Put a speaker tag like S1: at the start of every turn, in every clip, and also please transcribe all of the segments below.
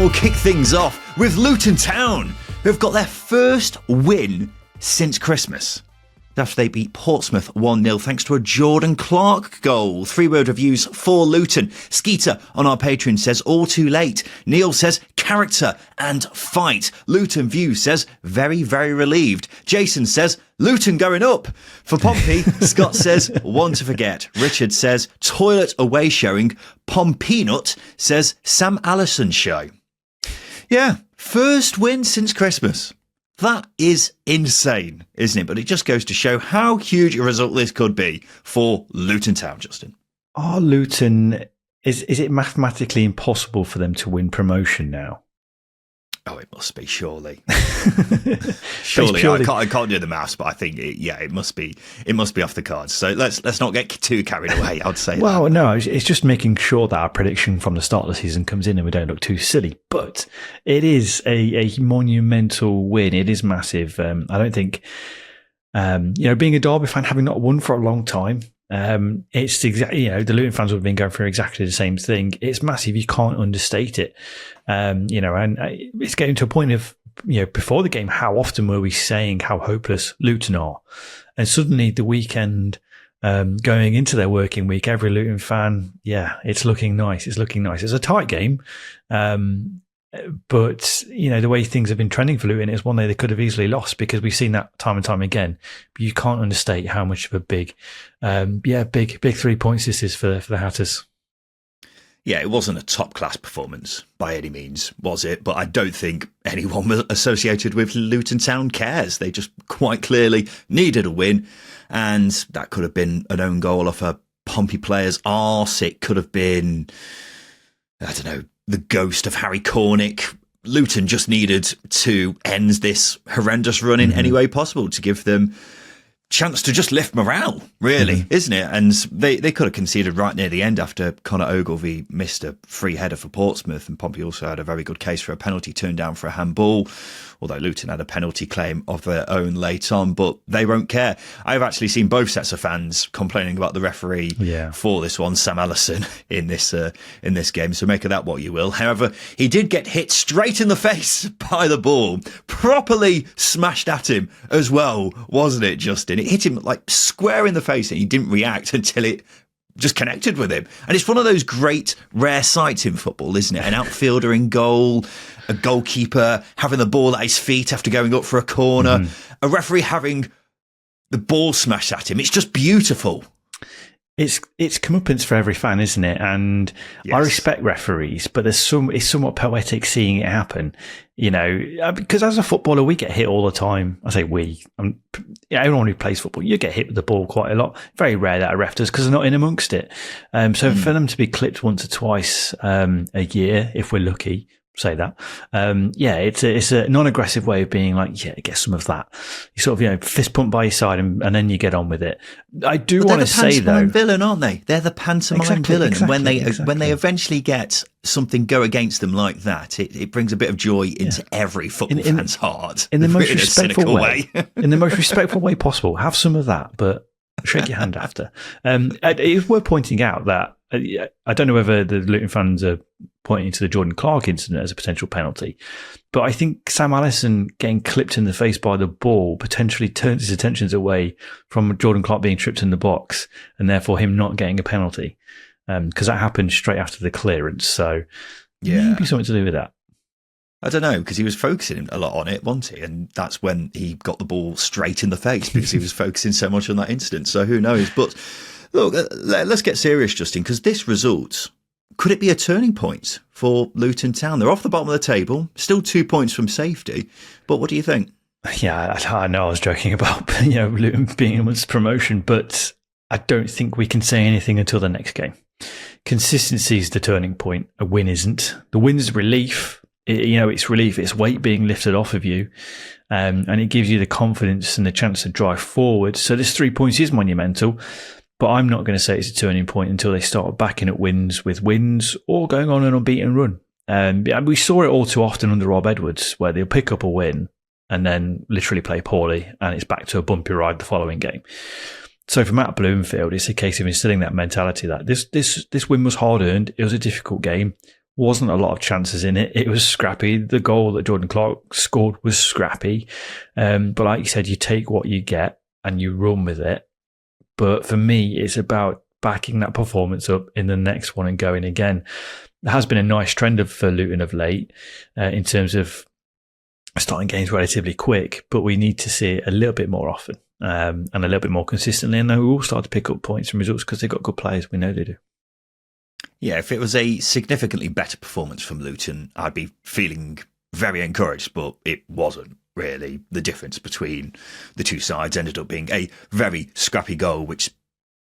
S1: We'll kick things off with Luton Town, who've got their first win since Christmas. After they beat Portsmouth 1-0 thanks to a Jordan Clark goal. 3-word reviews for Luton. Skeeter on our Patreon says, all too late. Neil says, character and fight. Luton View says, very, very relieved. Jason says, Luton going up. For Pompey, Scott says, one to forget. Richard says, toilet away showing. Pompeanut says, Sam Allison show. Yeah, first win since Christmas. That is insane, isn't it? But it just goes to show how huge a result this could be for Luton Town, Justin.
S2: Are Luton, is it mathematically impossible for them to win promotion now?
S1: Oh, it must be, surely. Surely. I can't do the maths, but I think, it must be off the cards. So let's not get too carried away, I'd say.
S2: Well, no, it's just making sure that our prediction from the start of the season comes in and we don't look too silly. But it is a monumental win. It is massive. I don't think, being a Derby fan, having not won for a long time, it's exactly, the Luton fans would have been going through exactly the same thing. It's massive. You can't understate it. And it's getting to a point of, before the game, how often were we saying how hopeless Luton are? And suddenly the weekend, going into their working week, every Luton fan, it's looking nice. It's looking nice. It's a tight game. But, the way things have been trending for Luton is one day they could have easily lost, because we've seen that time and time again. But you can't understate how much of a big 3 points this is for the Hatters.
S1: Yeah, it wasn't a top-class performance by any means, was it? But I don't think anyone associated with Luton Town cares. They just quite clearly needed a win, and that could have been an own goal off a Pompey player's arse. It could have been, I don't know, the ghost of Harry Cornick. Luton just needed to end this horrendous run in any way possible to give them chance to just lift morale, really, isn't it? And they could have conceded right near the end after Conor Ogilvie missed a free header for Portsmouth, and Pompey also had a very good case for a penalty turned down for a handball, although Luton had a penalty claim of their own late on, but they won't care. I've actually seen both sets of fans complaining about the referee for this one, Sam Allison, in this game, so make of that what you will. However, he did get hit straight in the face by the ball, properly smashed at him as well, wasn't it, Justin? It hit him like square in the face and he didn't react until it just connected with him. And it's one of those great rare sights in football, isn't it? An outfielder in goal, a goalkeeper having the ball at his feet after going up for a corner, a referee having the ball smashed at him. It's just beautiful.
S2: It's comeuppance for every fan, isn't it? And I respect referees, but it's somewhat poetic seeing it happen, because as a footballer, we get hit all the time. I say we, everyone who plays football, you get hit with the ball quite a lot. Very rare that a ref does, because they're not in amongst it. So for them to be clipped once or twice a year, if we're lucky, say that. It's a non-aggressive way of being like, get some of that. You sort of, fist pump by your side and then you get on with it. I do want to say though,
S1: they're the pantomime villain, aren't they? They're the pantomime villain. When they eventually get something go against them like that, it brings a bit of joy into every football fan's heart.
S2: In the most respectful way. In the most respectful way possible. Have some of that, but shake your hand after. It's worth pointing out that I don't know whether the Luton fans are pointing to the Jordan Clark incident as a potential penalty, but I think Sam Allison getting clipped in the face by the ball potentially turns his attentions away from Jordan Clark being tripped in the box and therefore him not getting a penalty, because that happened straight after the clearance. So maybe something to do with that.
S1: I don't know, because he was focusing a lot on it, wasn't he? And that's when he got the ball straight in the face, because he was focusing so much on that incident. So who knows? But look, let's get serious, Justin, because this result, could it be a turning point for Luton Town? They're off the bottom of the table, still 2 points from safety. But what do you think?
S2: Yeah, I know I was joking about Luton being amongst promotion, but I don't think we can say anything until the next game. Consistency is the turning point. A win isn't. The win's relief. It's relief. It's weight being lifted off of you, and it gives you the confidence and the chance to drive forward. So this 3 points is monumental. But I'm not going to say it's a turning point until they start backing up wins with wins or going on an unbeaten run. We saw it all too often under Rob Edwards, where they'll pick up a win and then literally play poorly, and it's back to a bumpy ride the following game. So for Matt Bloomfield, it's a case of instilling that mentality that this win was hard earned. It was a difficult game. wasn't a lot of chances in it. It was scrappy. The goal that Jordan Clark scored was scrappy. But like you said, you take what you get and you run with it. But for me, it's about backing that performance up in the next one and going again. There has been a nice trend for Luton of late in terms of starting games relatively quick, but we need to see it a little bit more often and a little bit more consistently. And then we will start to pick up points and results because they've got good players. We know they do.
S1: Yeah, if it was a significantly better performance from Luton, I'd be feeling very encouraged, but it wasn't really. The difference between the two sides ended up being a very scrappy goal, which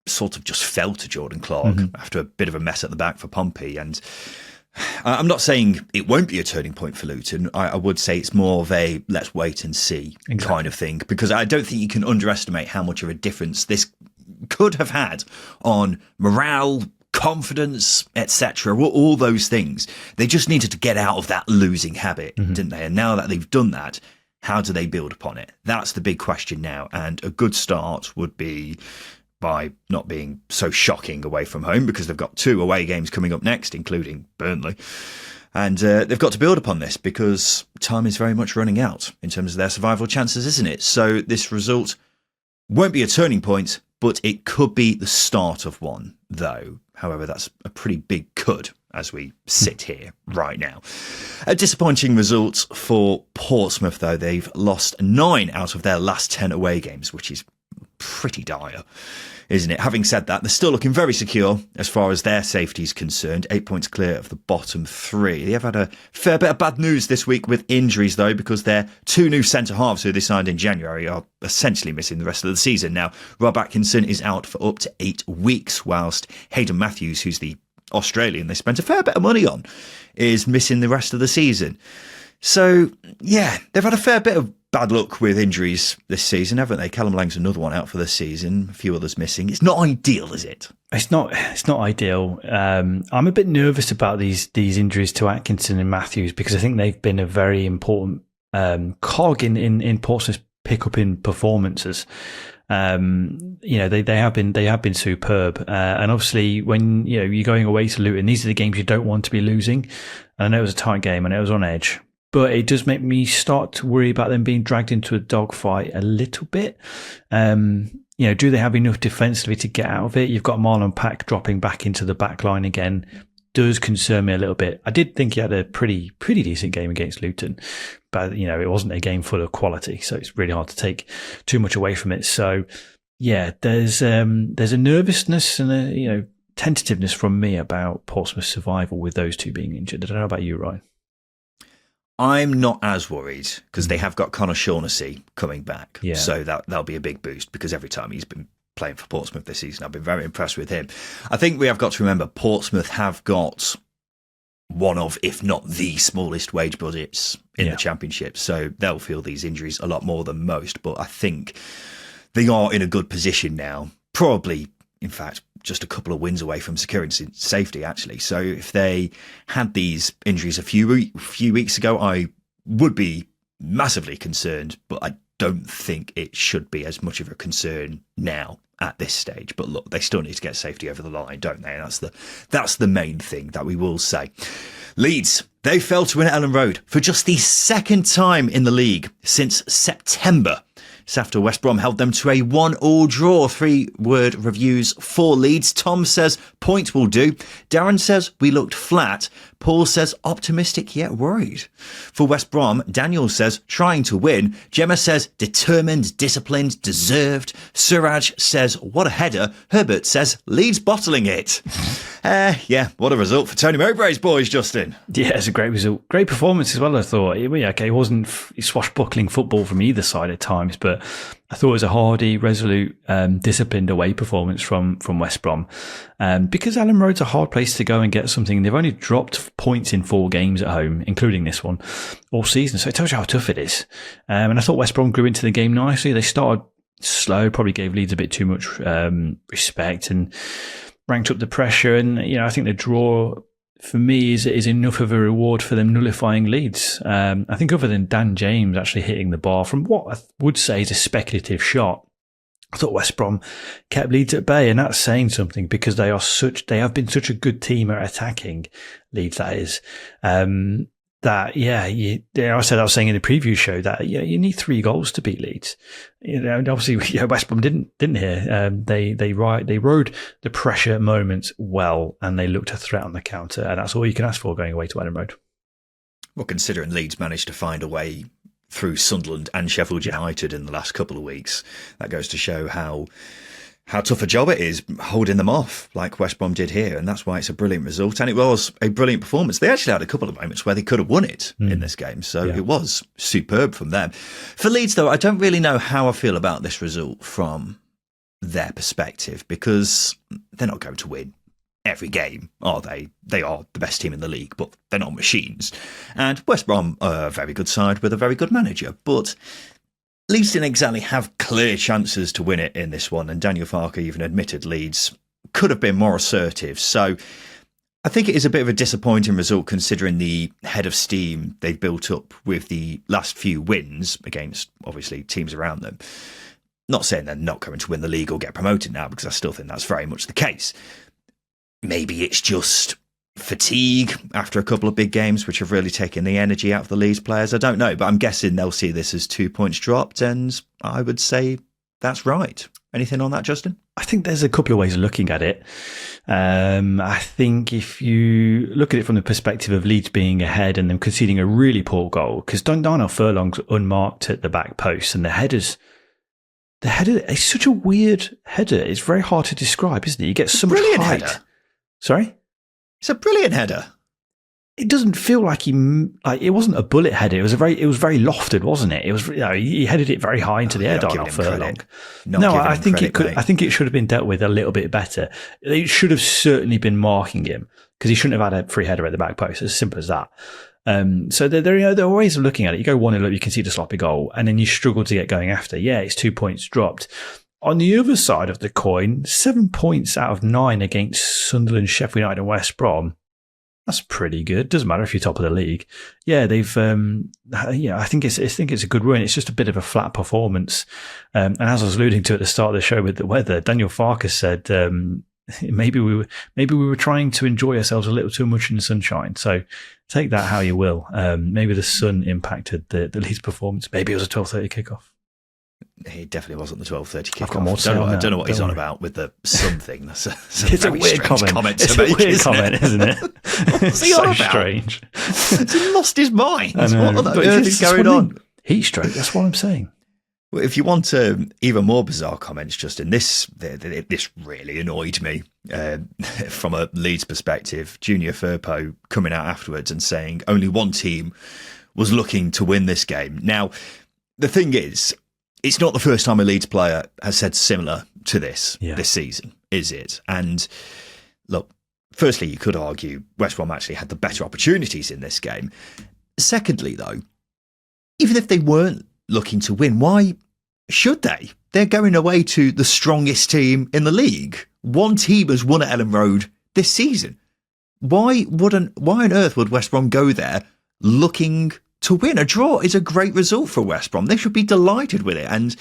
S1: sort of just fell to Jordan Clark after a bit of a mess at the back for Pompey. And I'm not saying it won't be a turning point for Luton. I would say it's more of a let's wait and see kind of thing, because I don't think you can underestimate how much of a difference this could have had on morale, confidence, etc. All those things. They just needed to get out of that losing habit, didn't they? And now that they've done that, how do they build upon it? That's the big question now. And a good start would be by not being so shocking away from home, because they've got 2 away games coming up next, including Burnley. And they've got to build upon this because time is very much running out in terms of their survival chances, isn't it? So this result won't be a turning point, but it could be the start of one, though. However, that's a pretty big could as we sit here right now. A disappointing result for Portsmouth, though. They've lost 9 out of their last 10 away games, which is pretty dire, isn't it? Having said that, they're still looking very secure as far as their safety is concerned. 8 points clear of the bottom 3. They have had a fair bit of bad news this week with injuries, though, because their 2 new centre-halves who they signed in January are essentially missing the rest of the season. Now, Rob Atkinson is out for up to 8 weeks, whilst Hayden Matthews, who's the Australian they spent a fair bit of money on, is missing the rest of the season. So, yeah, they've had a fair bit of bad luck with injuries this season, haven't they? Callum Lang's another one out for this season. A few others missing. It's not ideal, is it?
S2: It's not ideal. I'm a bit nervous about these injuries to Atkinson and Matthews, because I think they've been a very important cog in Portsmouth's pick-up in performances. They have been superb. And obviously, when you're going away to Luton, these are the games you don't want to be losing. And I know it was a tight game and it was on edge, but it does make me start to worry about them being dragged into a dogfight a little bit. Do they have enough defensively to get out of it? You've got Marlon Pack dropping back into the back line again. Does concern me a little bit. I did think he had a pretty decent game against Luton, but it wasn't a game full of quality, so it's really hard to take too much away from it. So yeah, there's a nervousness and a tentativeness from me about Portsmouth's survival with those 2 being injured. I don't know about you, Ryan.
S1: I'm not as worried because they have got Conor Shaughnessy coming back.
S2: Yeah.
S1: So that'll be a big boost, because every time he's been playing for Portsmouth this season, I've been very impressed with him. I think we have got to remember Portsmouth have got one of, if not the smallest wage budgets in the Championship. So they'll feel these injuries a lot more than most. But I think they are in a good position now. Probably, in fact, just a couple of wins away from securing safety, actually. So if they had these injuries a few weeks ago, I would be massively concerned, but I don't think it should be as much of a concern now at this stage. But look, they still need to get safety over the line, don't they? And that's the main thing that we will say. Leeds, they fell to win at Ellen Road for just the 2nd time in the league since September. It's after West Brom held them to a 1-1 draw. 3-word reviews for Leeds. Tom says, point will do. Darren says, we looked flat. Paul says, optimistic yet worried. For West Brom, Daniel says, trying to win. Gemma says, determined, disciplined, deserved. Suraj says, what a header. Herbert says, Leeds bottling it. What a result for Tony Mowbray's boys, Justin.
S2: Yeah, it's a great result. Great performance as well, I thought. It wasn't swashbuckling football from either side at times, but I thought it was a hardy, resolute, disciplined away performance from West Brom. Because Ellen Road's a hard place to go and get something. They've only dropped points in 4 games at home, including this one, all season. So it tells you how tough it is. And I thought West Brom grew into the game nicely. They started slow, probably gave Leeds a bit too much respect and ranked up the pressure. And, I think the draw for me is enough of a reward for them nullifying Leeds. I think other than Dan James actually hitting the bar from what I would say is a speculative shot, I thought West Brom kept Leeds at bay, and that's saying something because they have been such a good team at attacking Leeds. That is, I was saying in the preview show that you need 3 goals to beat Leeds. And obviously, West Brom didn't here. They rode the pressure moments well, and they looked a threat on the counter, and that's all you can ask for going away to Ellen Road.
S1: Well, considering Leeds managed to find a way through Sunderland and Sheffield United in the last couple of weeks, that goes to show how tough a job it is holding them off like West Brom did here, and that's why it's a brilliant result. And it was a brilliant performance. They actually had a couple of moments where they could have won it in this game, so it was superb from them. For Leeds, though, I don't really know how I feel about this result from their perspective, because they're not going to win every game, are they? They are the best team in the league, but they're not machines. And West Brom are a very good side with a very good manager, but Leeds didn't exactly have clear chances to win it in this one, and Daniel Farke even admitted Leeds could have been more assertive. So I think it is a bit of a disappointing result considering the head of steam they've built up with the last few wins against, obviously, teams around them. Not saying they're not going to win the league or get promoted now, because I still think that's very much the case. Maybe it's just fatigue after a couple of big games which have really taken the energy out of the Leeds players. I don't know, but I'm guessing they'll see this as 2 points dropped, and I would say that's right. Anything on that, Justin?
S2: I think there's a couple of ways of looking at it. I think if you look at it from the perspective of Leeds being ahead and them conceding a really poor goal, because Darnell Furlong's unmarked at the back post, and the header is such a weird header. It's very hard to describe, isn't it? You get so much height.
S1: Header.
S2: Sorry?
S1: It's a brilliant header.
S2: It doesn't feel like it wasn't a bullet header. It was very lofted, wasn't it? It was, he headed it very high into the air, Darnell Furlong. I think it should have been dealt with a little bit better. It should have certainly been marking him, because he shouldn't have had a free header at the back post. As simple as that. So there are ways of looking at it. You go 1-0 up, you can see the sloppy goal, and then you struggle to get going after. Yeah, it's 2 points dropped. On the other side of the coin, 7 points out of 9 against Sunderland, Sheffield United, and West Brom. That's pretty good. Doesn't matter if you're top of the league. Yeah, they've. I think it's a good win. It's just a bit of a flat performance. And as I was alluding to at the start of the show with the weather, Daniel Farke said maybe we were trying to enjoy ourselves a little too much in the sunshine. So take that how you will. Maybe the sun impacted the Leeds performance. Maybe it was a 12:30 kickoff.
S1: He definitely wasn't the 12:30 kickoff.
S2: I've got more to say on that.
S1: I don't know what he's on about with the sun thing. That's
S2: it's a weird comment. It's a weird comment, isn't it?
S1: What's he on about?
S2: Strange.
S1: He lost his mind.
S2: I know.
S1: What on earth is going on?
S2: Heat stroke. That's what I'm saying.
S1: Well, if you want even more bizarre comments, Justin, this really annoyed me from a Leeds perspective. Junior Firpo coming out afterwards and saying only one team was looking to win this game. Now, the thing is, it's not the first time a Leeds player has said similar to this season, is it? And look, firstly, you could argue West Brom actually had the better opportunities in this game. Secondly, though, even if they weren't looking to win, why should they? They're going away to the strongest team in the league. One team has won at Ellen Road this season. Why on earth would West Brom go there looking to win? A draw is a great result for West Brom. They should be delighted with it. And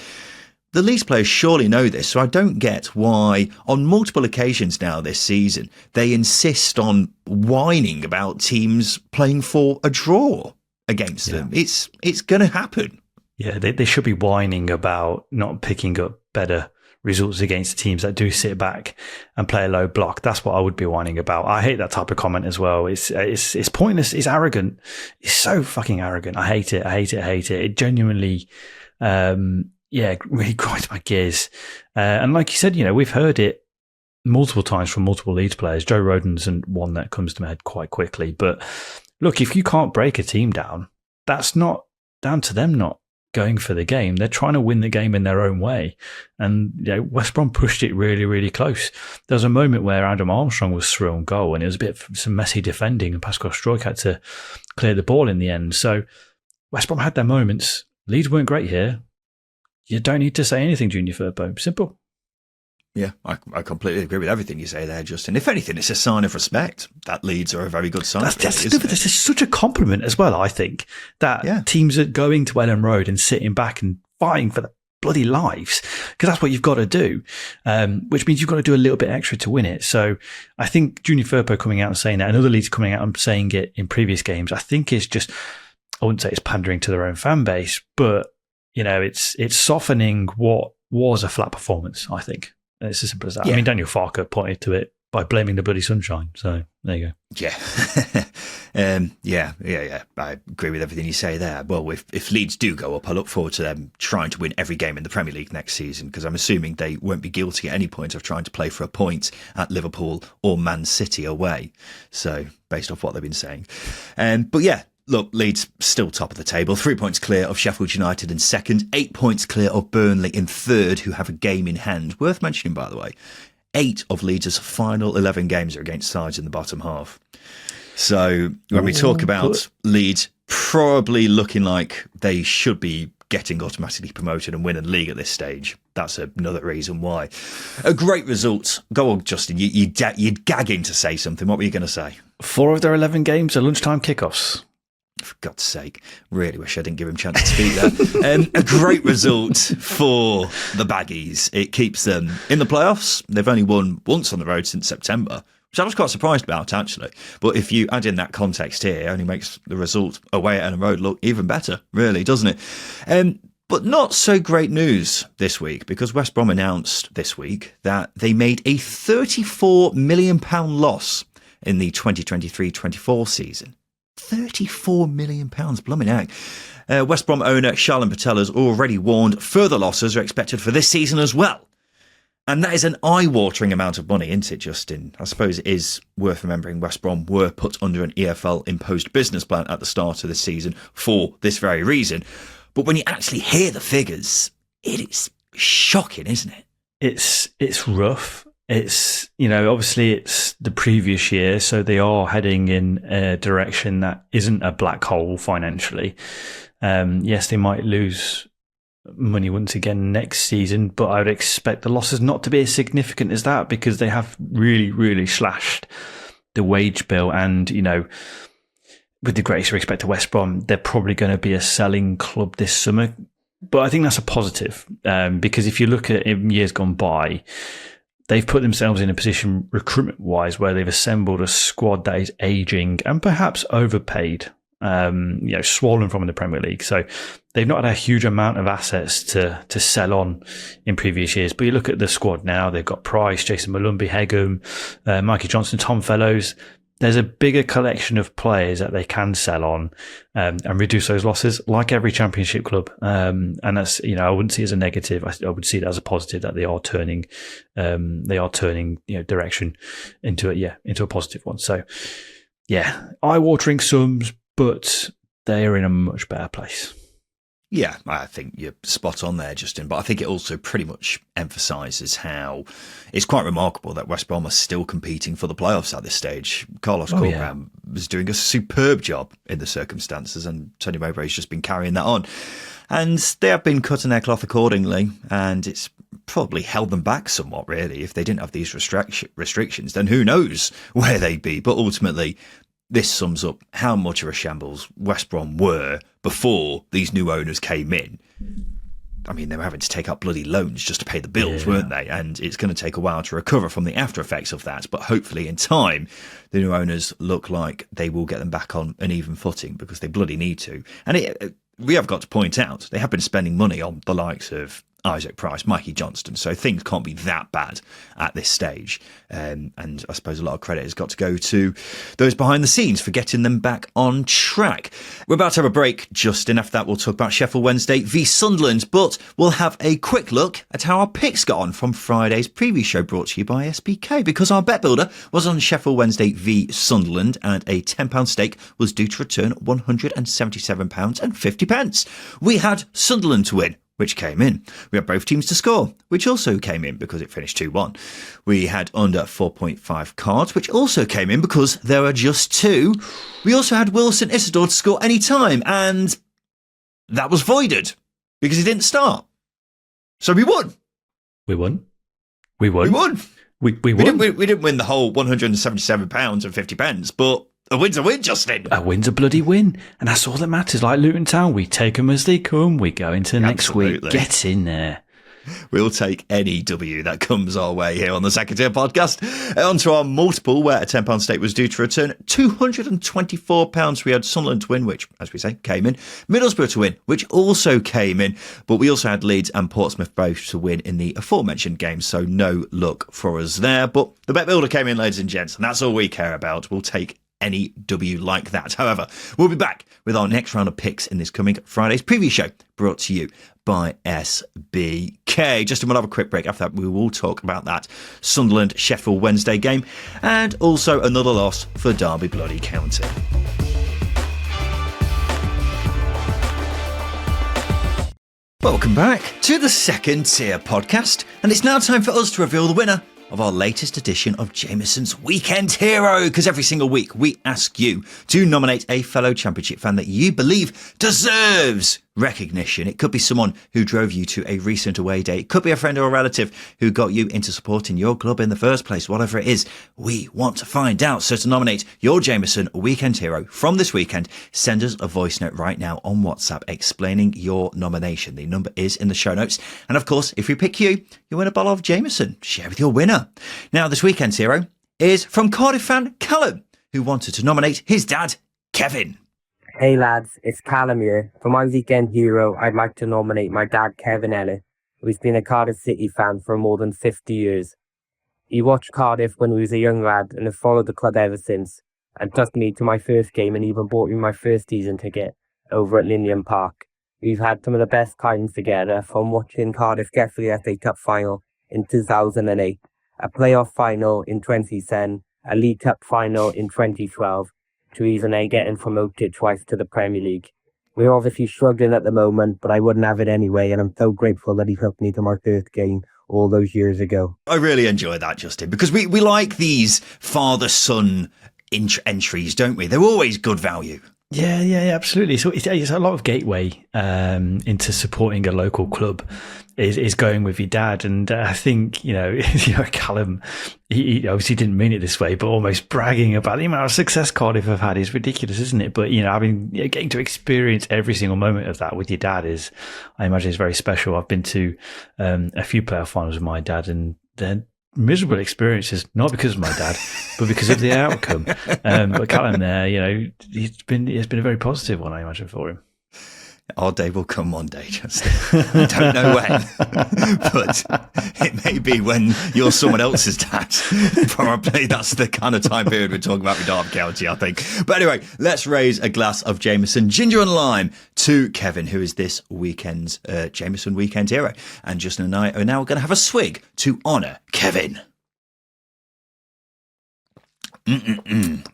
S1: the Leeds players surely know this, so I don't get why on multiple occasions now this season they insist on whining about teams playing for a draw against them. It's going to happen.
S2: Yeah, they should be whining about not picking up better results against teams that do sit back and play a low block. That's what I would be whining about. I hate that type of comment as well. It's pointless. It's arrogant. It's so fucking arrogant. I hate it. It genuinely, really grinds my gears. And like you said, we've heard it multiple times from multiple Leeds players. Joe Rodon's and one that comes to my head quite quickly. But look, if you can't break a team down, that's not down to them not going for the game. They're trying to win the game in their own way. And West Brom pushed it really, really close. There was a moment where Adam Armstrong was through on goal, and it was a bit of some messy defending, and Pascal Struijk had to clear the ball in the end. So West Brom had their moments. Leeds weren't great here. You don't need to say anything, Junior Firpo. Simple.
S1: Yeah, I completely agree with everything you say there, Justin. If anything, it's a sign of respect that Leeds are a very good side.
S2: This is such a compliment as well, I think, that teams are going to Ellen Road and sitting back and fighting for the bloody lives, because that's what you've got to do, which means you've got to do a little bit extra to win it. So I think Junior Firpo coming out and saying that, and other leagues coming out and saying it in previous games, I think is just, I wouldn't say it's pandering to their own fan base, but it's softening what was a flat performance, I think. It's as simple as that. Yeah. I mean, Daniel Farker pointed to it by blaming the bloody sunshine. So there you go.
S1: Yeah. Yeah. I agree with everything you say there. Well, if Leeds do go up, I look forward to them trying to win every game in the Premier League next season, because I'm assuming they won't be guilty at any point of trying to play for a point at Liverpool or Man City away. So based off what they've been saying. But yeah, look, Leeds still top of the table, 3 points clear of Sheffield United in second, 8 points clear of Burnley in third, who have a game in hand. Worth mentioning, by the way, 8 of Leeds' final 11 games are against sides in the bottom half. So when we talk about Leeds probably looking like they should be getting automatically promoted and winning the league at this stage, that's another reason why. A great result. Go on, Justin. You're gagging to say something. What were you going to say?
S2: 4 of their 11 games are lunchtime kickoffs.
S1: For God's sake, really wish I didn't give him a chance to speak there. A great result for the Baggies. It keeps them in the playoffs. They've only won once on the road since September, which I was quite surprised about, actually. But if you add in that context here, it only makes the result away at Ellen Road look even better, really, doesn't it? But not so great news this week, because West Brom announced this week that they made a £34 million loss in the 2023-24 season. £34 million, blooming heck. West Brom owner Charlene Patel has already warned further losses are expected for this season as well. And that is an eye-watering amount of money, isn't it, Justin? I suppose it is worth remembering West Brom were put under an EFL-imposed business plan at the start of the season for this very reason. But when you actually hear the figures, it is shocking, isn't it?
S2: It's rough. It's, obviously it's the previous year, so they are heading in a direction that isn't a black hole financially. Yes, they might lose money once again next season, but I would expect the losses not to be as significant as that, because they have really, really slashed the wage bill. And, with the greatest respect to West Brom, they're probably going to be a selling club this summer. But I think that's a positive, because if you look at years gone by, they've put themselves in a position recruitment-wise where they've assembled a squad that is aging and perhaps overpaid, swollen from in the Premier League. So they've not had a huge amount of assets to sell on in previous years. But you look at the squad now, they've got Price, Jason Malumbi, Hegum, Mikey Johnson, Tom Fellows. There's a bigger collection of players that they can sell on and reduce those losses, like every Championship club. And that's, I wouldn't see it as a negative. I would see it as a positive that they are turning direction into a positive one. So, yeah, eye-watering sums, but they are in a much better place.
S1: Yeah, I think you're spot on there, Justin. But I think it also pretty much emphasises how it's quite remarkable that West Brom are still competing for the playoffs at this stage. Carlos Corberan was doing a superb job in the circumstances, and Tony Mowbray's just been carrying that on. And they have been cutting their cloth accordingly, and it's probably held them back somewhat, really. If they didn't have these restrictions, then who knows where they'd be. But ultimately, this sums up how much of a shambles West Brom were before these new owners came in. I mean, they were having to take out bloody loans just to pay the bills, weren't they? And it's going to take a while to recover from the after effects of that. But hopefully in time, the new owners look like they will get them back on an even footing, because they bloody need to. And we have got to point out, they have been spending money on the likes of Isaac Price, Mikey Johnston, so things can't be that bad at this stage. And I suppose a lot of credit has got to go to those behind the scenes for getting them back on track. We're about to have a break, Justin. After that, we'll talk about Sheffield Wednesday v Sunderland, but we'll have a quick look at how our picks got on from Friday's preview show, brought to you by SBK, because our bet builder was on Sheffield Wednesday v Sunderland, and a £10 stake was due to return £177.50. We had Sunderland to win, which came in. We had both teams to score, which also came in because it finished 2-1. We had under 4.5 cards, which also came in because there were just 2. We also had Wilson Isidore to score any time, and that was voided because he didn't start. So we won.
S2: We won.
S1: We won.
S2: We won.
S1: We didn't win the whole £177.50, but A win's a win, Justin.
S2: A win's a bloody win. And that's all that matters. Like Luton Town, we take them as they come. We go into next week. Get in there.
S1: We'll take any W that comes our way here on the Second Tier Podcast. On to our multiple, where a £10 stake was due to return £224. We had Sunderland to win, which, as we say, came in. Middlesbrough to win, which also came in. But we also had Leeds and Portsmouth both to win in the aforementioned games, so no luck for us there. But the Bet Builder came in, ladies and gents, and that's all we care about. We'll take any W like that. However, we'll be back with our next round of picks in this coming Friday's preview show, brought to you by SBK. Justin, we'll have a quick break. After that, we will talk about that Sunderland Sheffield Wednesday game and also another loss for Derby Bloody County. Welcome back to the Second Tier Podcast, and it's now time for us to reveal the winner of our latest edition of Jameson's Weekend Hero, because every single week we ask you to nominate a fellow Championship fan that you believe deserves recognition. It could be someone who drove you to a recent away day. It could be a friend or a relative who got you into supporting your club in the first place. Whatever it is, we want to find out. So to nominate your Jameson Weekend Hero from this weekend, send us a voice note right now on WhatsApp explaining your nomination. The number is in the show notes. And of course, if we pick you, you win a bottle of Jameson. Share with your winner. Now, this weekend's hero is from Cardiff fan Callum, who wanted to nominate his dad, Kevin.
S3: Hey lads, it's Callum here. For my weekend hero, I'd like to nominate my dad, Kevin Elliott, who's been a Cardiff City fan for more than 50 years. He watched Cardiff when he was a young lad and has followed the club ever since, and took me to my first game and even bought me my first season ticket over at Linian Park. We've had some of the best times together, from watching Cardiff get to the FA Cup final in 2008, a playoff final in 2010, a League Cup final in 2012, to even getting promoted twice to the Premier League. We're obviously struggling at the moment, but I wouldn't have it anyway, and I'm so grateful that he took me to my first game all those years ago. I
S1: really enjoy that, Justin, because we like these father-son entries, don't we? They're always good value.
S2: Yeah, absolutely. So it's a lot of gateway into supporting a local club is going with your dad. And I think, Callum, he obviously didn't mean it this way, but almost bragging about the amount of success Cardiff have had is ridiculous, isn't it? But, getting to experience every single moment of that with your dad I imagine is very special. I've been to a few playoff finals with my dad, and they're miserable experiences, not because of my dad, but because of the outcome. But Callum there, it's been a very positive one, I imagine, for him.
S1: Our day will come one day, Justin. I don't know when, but it may be when you're someone else's dad. Probably that's the kind of time period we're talking about with Derby County, I think. But anyway, let's raise a glass of Jameson Ginger and Lime to Kevin, who is this weekend's Jameson Weekend Hero. And Justin and I are now going to have a swig to honour Kevin.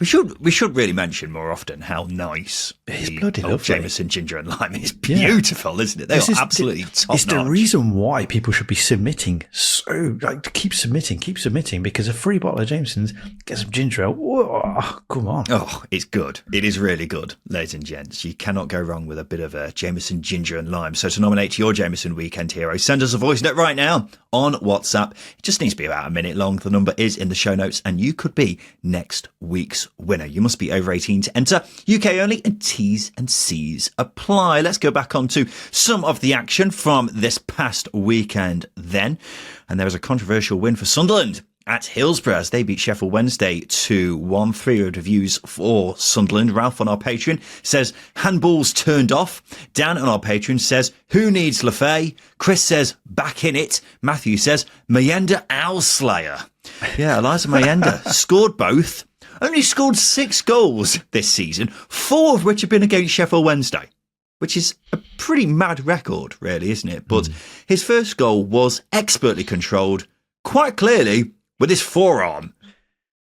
S1: We should really mention more often how nice
S2: it's bloody lovely.
S1: Jameson Ginger and Lime is. Beautiful, isn't it? They are absolutely top
S2: It's
S1: notch.
S2: The reason why people should be submitting. So keep submitting, because a free bottle of Jameson's, get some ginger ale. Whoa, come on.
S1: Oh, it's good. It is really good, ladies and gents. You cannot go wrong with a bit of Jameson Ginger and Lime. So to nominate your Jameson Weekend Hero, send us a voice note right now on WhatsApp. It just needs to be about a minute long. The number is in the show notes, and you could be next week's winner. You must be over 18 to enter. UK only, and T's and C's apply. Let's go back on to some of the action from this past weekend then. And there was a controversial win for Sunderland at Hillsborough as they beat Sheffield Wednesday 2-1. 3 reviews for Sunderland. Ralph on our Patreon says, handballs turned off. Dan on our Patreon says, who needs Lafay? Chris says, back in it. Matthew says, Mayenda Owlslayer. Yeah, Eliza Mayenda scored both. Only scored 6 goals this season, 4 of which have been against Sheffield Wednesday, which is a pretty mad record, really, isn't it? But his first goal was expertly controlled, quite clearly, with his forearm.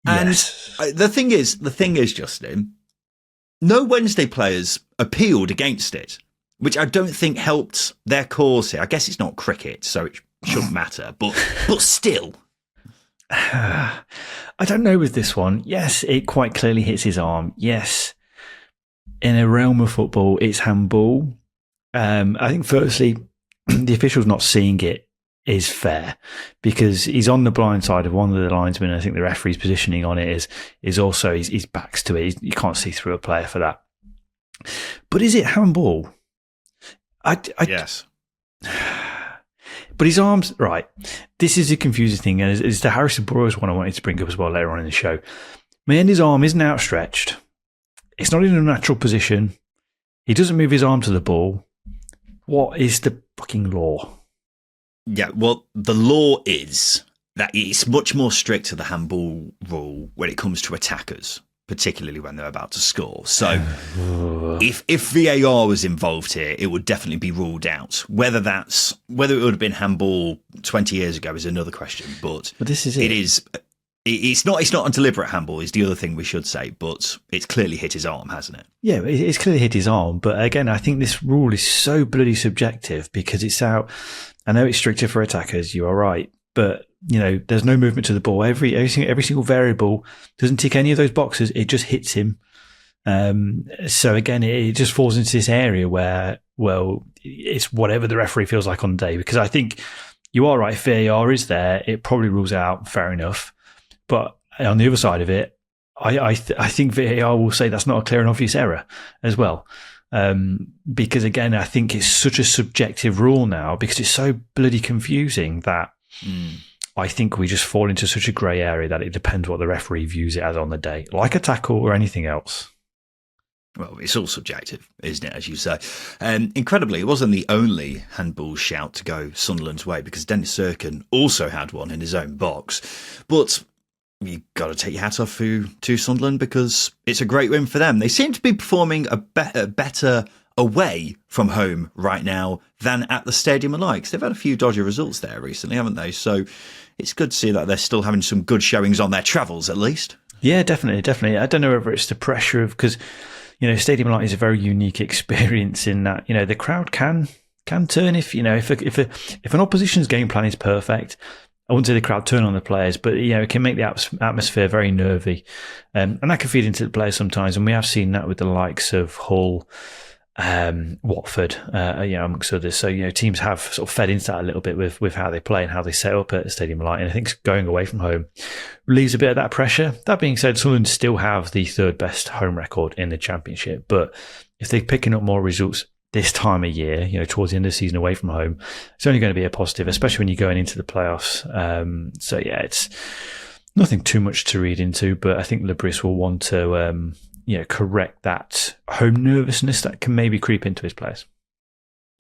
S2: Yes.
S1: And the thing is, Justin, no Wednesday players appealed against it, which I don't think helped their cause here. I guess it's not cricket, so it shouldn't matter, but still.
S2: I don't know with this one. Yes, it quite clearly hits his arm. Yes, in a realm of football, it's handball. I think firstly, the officials not seeing it is fair, because he's on the blind side of one of the linesmen. I think the referee's positioning on it is also his back's to it. You can't see through a player for that. But is it handball?
S1: Yes.
S2: But his arms, right. This is a confusing thing, and it's the Harrison Broyles one I wanted to bring up as well later on in the show. His arm isn't outstretched. It's not in a natural position. He doesn't move his arm to the ball. What is the fucking law?
S1: Yeah, well, the law is that it's much more strict to the handball rule when it comes to attackers, particularly when they're about to score. So if VAR was involved here, it would definitely be ruled out. Whether it would have been handball 20 years ago is another question. But
S2: this is it.
S1: It's not a deliberate handball is the other thing we should say, but it's clearly hit his arm, hasn't it?
S2: Yeah, it's clearly hit his arm. But again, I think this rule is so bloody subjective because it's out. I know it's stricter for attackers. You are right. But, there's no movement to the ball. Every single variable doesn't tick any of those boxes. It just hits him. So again, it just falls into this area where, well, it's whatever the referee feels like on the day. Because I think you are right. If VAR is there, it probably rules out. Fair enough. But on the other side of it, I think VAR will say that's not a clear and obvious error as well. Because again, I think it's such a subjective rule now because it's so bloody confusing that I think we just fall into such a grey area that it depends what the referee views it as on the day, like a tackle or anything else.
S1: Well, it's all subjective, isn't it, as you say. Incredibly, it wasn't the only handball shout to go Sunderland's way because Dennis Serkin also had one in his own box. But you've got to take your hat off to Sunderland because it's a great win for them. They seem to be performing better away from home right now than at the Stadium of Light. They've had a few dodgy results there recently, haven't they? So it's good to see that they're still having some good showings on their travels, at least. Yeah,
S2: definitely. I don't know whether it's the pressure of because Stadium of Light is a very unique experience in that the crowd can turn if an opposition's game plan is perfect. I wouldn't say the crowd turn on the players, but it can make the atmosphere very nervy, and that can feed into the players sometimes. And we have seen that with the likes of Hull, Watford, amongst others. So teams have sort of fed into that a little bit with how they play and how they set up at Stadium of Light. And I think going away from home relieves a bit of that pressure. That being said, Sunderland still have the third best home record in the Championship, but if they're picking up more results this time of year, towards the end of the season away from home, it's only going to be a positive, especially when you're going into the playoffs. It's nothing too much to read into, but I think Lebris will want to, correct that home nervousness that can maybe creep into his players.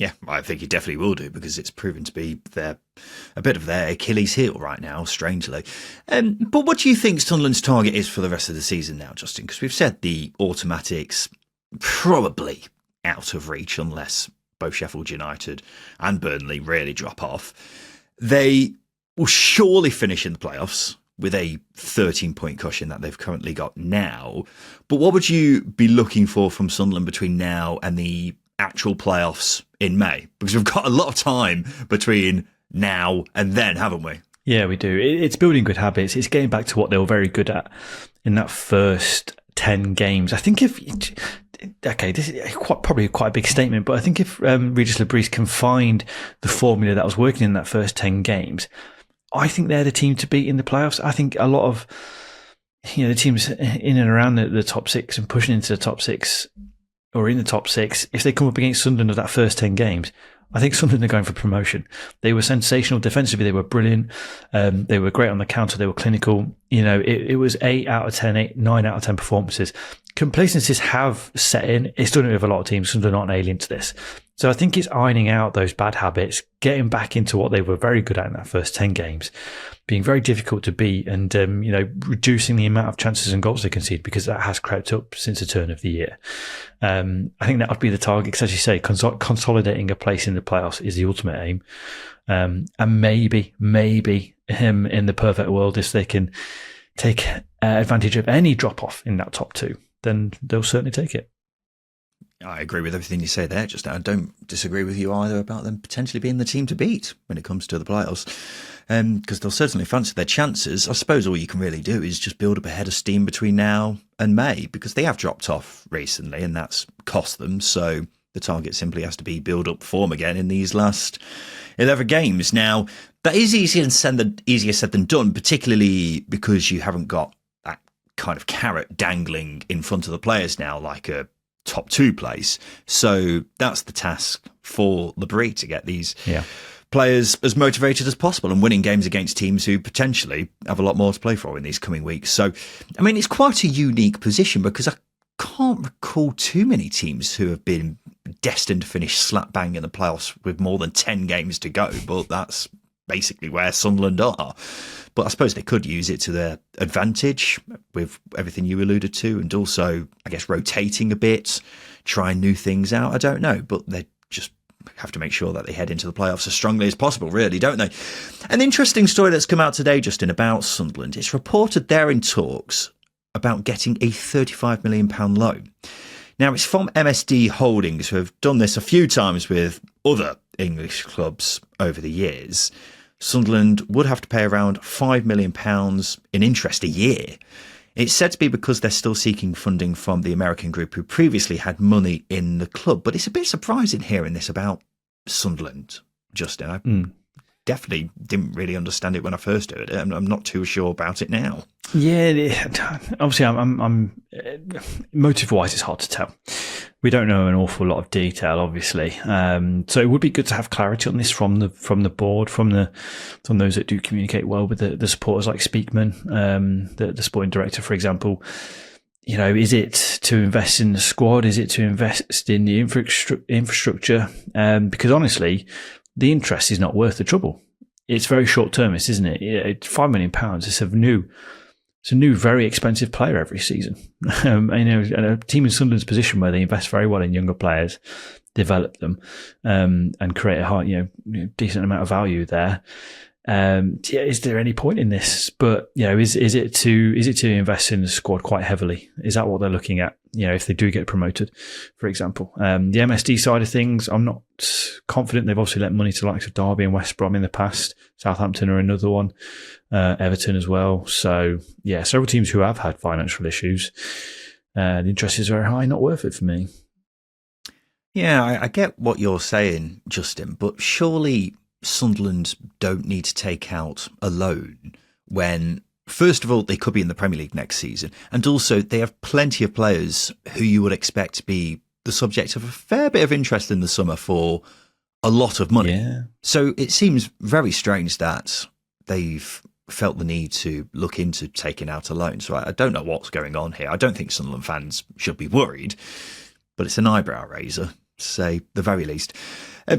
S1: Yeah, I think he definitely will do because it's proven to be a bit of their Achilles heel right now, strangely. But what do you think Sunderland's target is for the rest of the season now, Justin? Because we've said the automatics probably out of reach unless both Sheffield United and Burnley really drop off. They will surely finish in the playoffs with a 13-point cushion that they've currently got now. But what would you be looking for from Sunderland between now and the actual playoffs in May? Because we've got a lot of time between now and then, haven't we?
S2: Yeah, we do. It's building good habits. It's getting back to what they were very good at in that first 10 games. I think this is probably quite a big statement, but I think if Regis Lebris can find the formula that was working in that first 10 games, I think they're the team to beat in the playoffs. I think a lot of the teams in and around the top six and pushing into the top six or in the top six, if they come up against Sunderland of that first 10 games, I think Sunderland are going for promotion. They were sensational defensively. They were brilliant. They were great on the counter. They were clinical. It was 8 out of 10, 9 out of 10 performances. Complacencies have set in. It's done it with a lot of teams. Sunderland aren't alien to this. So I think it's ironing out those bad habits, getting back into what they were very good at in that first 10 games, being very difficult to beat and, reducing the amount of chances and goals they concede because that has crept up since the turn of the year. I think that would be the target because, as you say, consolidating a place in the playoffs is the ultimate aim. And maybe in the perfect world, if they can take advantage of any drop-off in that top two, then they'll certainly take it.
S1: I agree with everything you say there, just now. I don't disagree with you either about them potentially being the team to beat when it comes to the playoffs, because they'll certainly fancy their chances. I suppose all you can really do is just build up a head of steam between now and May, because they have dropped off recently and that's cost them. So The target simply has to be build up form again in these last 11 games. Now, that is easier said than done, particularly because you haven't got that kind of carrot dangling in front of the players now, like a top 2 place. So that's the task for Labrie, to get these players as motivated as possible and winning games against teams who potentially have a lot more to play for in these coming weeks. So, I mean, it's quite a unique position, because I can't recall too many teams who have been destined to finish slap bang in the playoffs with more than 10 games to go, but that's basically where Sunderland are. But I suppose they could use it to their advantage with everything you alluded to, and also, I guess, rotating a bit, trying new things out. I don't know, but they just have to make sure that they head into the playoffs as strongly as possible, really, don't they? An interesting story that's come out today, Justin, about Sunderland. It's reported they're in talks about getting a £35 million loan. Now, it's from MSD Holdings, who have done this a few times with other English clubs over the years. Sunderland would have to pay around £5 million in interest a year. It's said to be because they're still seeking funding from the American group who previously had money in the club. But it's a bit surprising hearing this about Sunderland, Justin. I definitely didn't really understand it when I first heard it. I'm not too sure about it now.
S2: Yeah, obviously, I'm motive-wise, it's hard to tell. We don't know an awful lot of detail, obviously. So it would be good to have clarity on this from the board, from those that do communicate well with the supporters, like Speakman, the sporting director, for example. You know, is it to invest in the squad? Is it to invest in the infrastructure? Because honestly, the interest is not worth the trouble. It's very short-termist, isn't it? £5 million. It's a new, very expensive player every season. And a team in Sunderland's position where they invest very well in younger players, develop them, and create a high, decent amount of value there. Is there any point in this? But is it to invest in the squad quite heavily? Is that what they're looking at? If they do get promoted, for example, the MSD side of things, I'm not confident. They've obviously lent money to the likes of Derby and West Brom in the past. Southampton are another one, Everton as well. So several teams who have had financial issues. The interest is very high. Not worth it for me.
S1: Yeah, I get what you're saying, Justin, but surely Sunderland don't need to take out a loan when, first of all, they could be in the Premier League next season, and also they have plenty of players who you would expect to be the subject of a fair bit of interest in the summer for a lot of money.
S2: Yeah.
S1: So it seems very strange that they've felt the need to look into taking out a loan. So I don't know what's going on here. I don't think Sunderland fans should be worried, but it's an eyebrow raiser, to say the very least.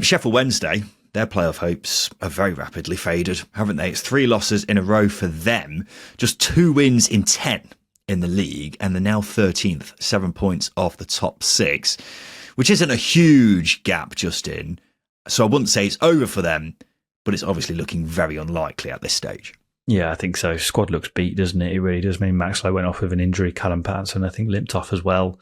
S1: Sheffield Wednesday, their playoff hopes have very rapidly faded, haven't they? It's 3 losses in a row for them, just 2 wins in 10 in the league, and they're now 13th, 7 points off the top 6, which isn't a huge gap, Justin. So I wouldn't say it's over for them, but it's obviously looking very unlikely at this stage.
S2: Yeah, I think so. Squad looks beat, doesn't it? It really does. I mean, Maxlow went off with an injury. Callum Patterson, I think, limped off as well.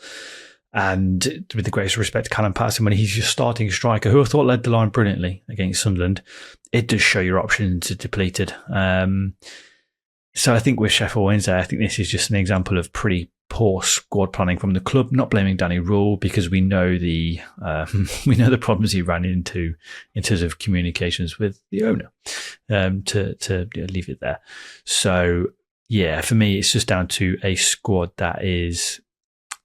S2: And with the greatest respect to Callum Patterson, when he's your starting striker, who I thought led the line brilliantly against Sunderland, it does show your options are depleted. So I think with Sheffield Wednesday, I think this is just an example of pretty poor squad planning from the club. Not blaming Danny Rule, because we know the problems he ran into in terms of communications with the owner. To leave it there. So yeah, for me, it's just down to a squad that is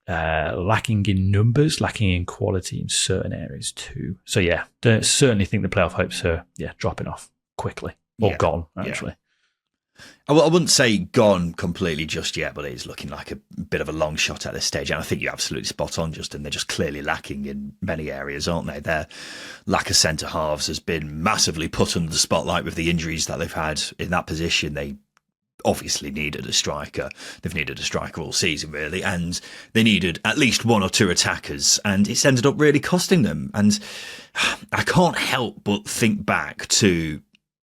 S2: lacking in numbers, lacking in quality in certain areas too. So yeah, I certainly think the playoff hopes are dropping off quickly, or gone actually.
S1: I wouldn't say gone completely just yet, but it is looking like a bit of a long shot at this stage. And I think you're absolutely spot on, Justin. They're just clearly lacking in many areas, aren't they? Their lack of centre halves has been massively put under the spotlight with the injuries that they've had in that position. They obviously needed a striker. They've needed a striker all season, really, and they needed at least 1 or 2 attackers, and it's ended up really costing them. And I can't help but think back to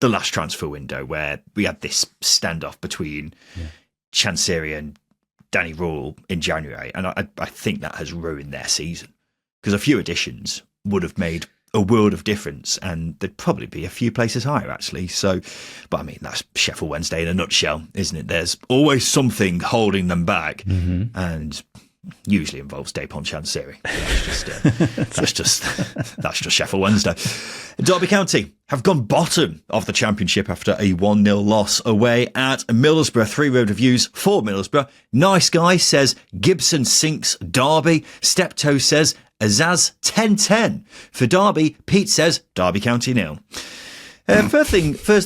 S1: the last transfer window where we had this standoff between Chansiri and Danny Rule in January, and I think that has ruined their season, because a few additions would have made a world of difference, and there'd probably be a few places higher, actually. So, but I mean, that's Sheffield Wednesday in a nutshell, isn't it? There's always something holding them back, and usually involves Depon Chansiri. That's just Sheffield Wednesday. Derby County have gone bottom of the Championship after a 1-0 loss away at Middlesbrough. 3 word reviews for Middlesbrough. Nice Guy says Gibson sinks Derby. Steptoe says Azaz 10-10. For Derby, Pete says Derby County 0. First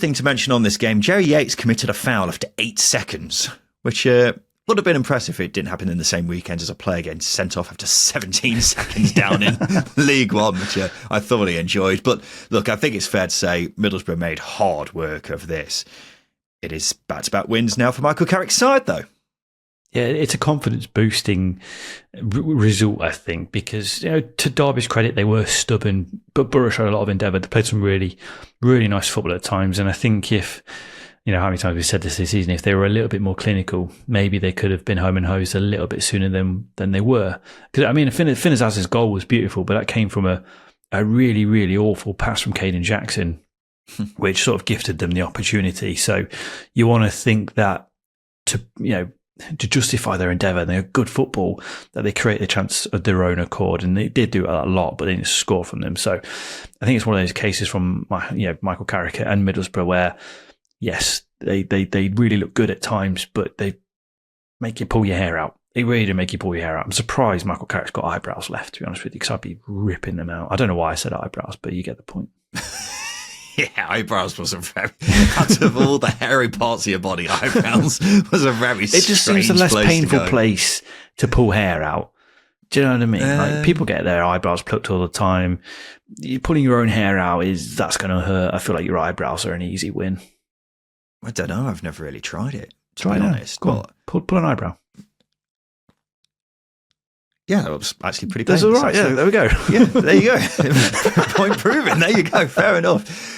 S1: thing to mention on this game, Jerry Yates committed a foul after 8 seconds, which would have been impressive if it didn't happen in the same weekend as a player getting sent off after 17 seconds down in League One, which I thoroughly enjoyed. But look, I think it's fair to say Middlesbrough made hard work of this. It is back-to-back wins now for Michael Carrick's side, though.
S2: Yeah, it's a confidence-boosting result, I think, because to Derby's credit, they were stubborn, but Borough showed a lot of endeavour. They played some really, really nice football at times, and I think if, how many times we've said this season, if they were a little bit more clinical, maybe they could have been home and hosed a little bit sooner than they were. Because Finn Azaz's goal was beautiful, but that came from a really, really awful pass from Caden Jackson, which sort of gifted them the opportunity. So you want to think that to justify their endeavour, they're good football, that they create the chance of their own accord, and they did do it a lot, but they didn't score from them. So I think it's one of those cases from Michael Carrick and Middlesbrough where, yes, they really look good at times, but they make you pull your hair out. They really do make you pull your hair out. I'm surprised Michael Carrick's got eyebrows left, to be honest with you, because I'd be ripping them out. I don't know why I said eyebrows, but you get the point.
S1: Yeah, eyebrows was a very, out of all the hairy parts of your body, eyebrows was a very strange place. It just seems a less painful
S2: place to pull hair out. Do you know what I mean? Like, people get their eyebrows plucked all the time. You pulling your own hair out that's going to hurt. I feel like your eyebrows are an easy win.
S1: I don't know. I've never really tried it, to
S2: be
S1: honest.
S2: Go on. Pull an eyebrow.
S1: Yeah, that was actually pretty
S2: painful. That's all right. Yeah, there we go.
S1: Yeah, there you go. Point proven. There you go. Fair enough.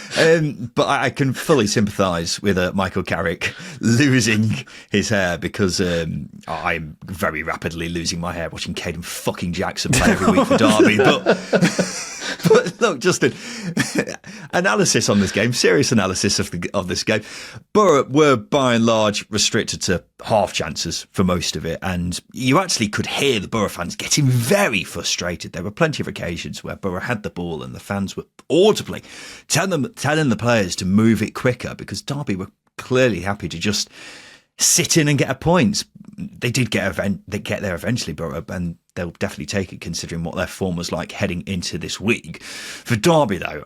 S1: But I can fully sympathise with Michael Carrick losing his hair because I'm very rapidly losing my hair watching Caden fucking Jackson play every week for Derby. But look, Justin, analysis on this game, serious analysis of this game. Borough were by and large restricted to half chances for most of it, and you actually could hear the Borough fans getting very frustrated. There were plenty of occasions where Borough had the ball and the fans were audibly telling the players to move it quicker because Derby were clearly happy to just sit in and get a point. They did get there eventually, Borough, and they'll definitely take it considering what their form was like heading into this week. For Derby, though,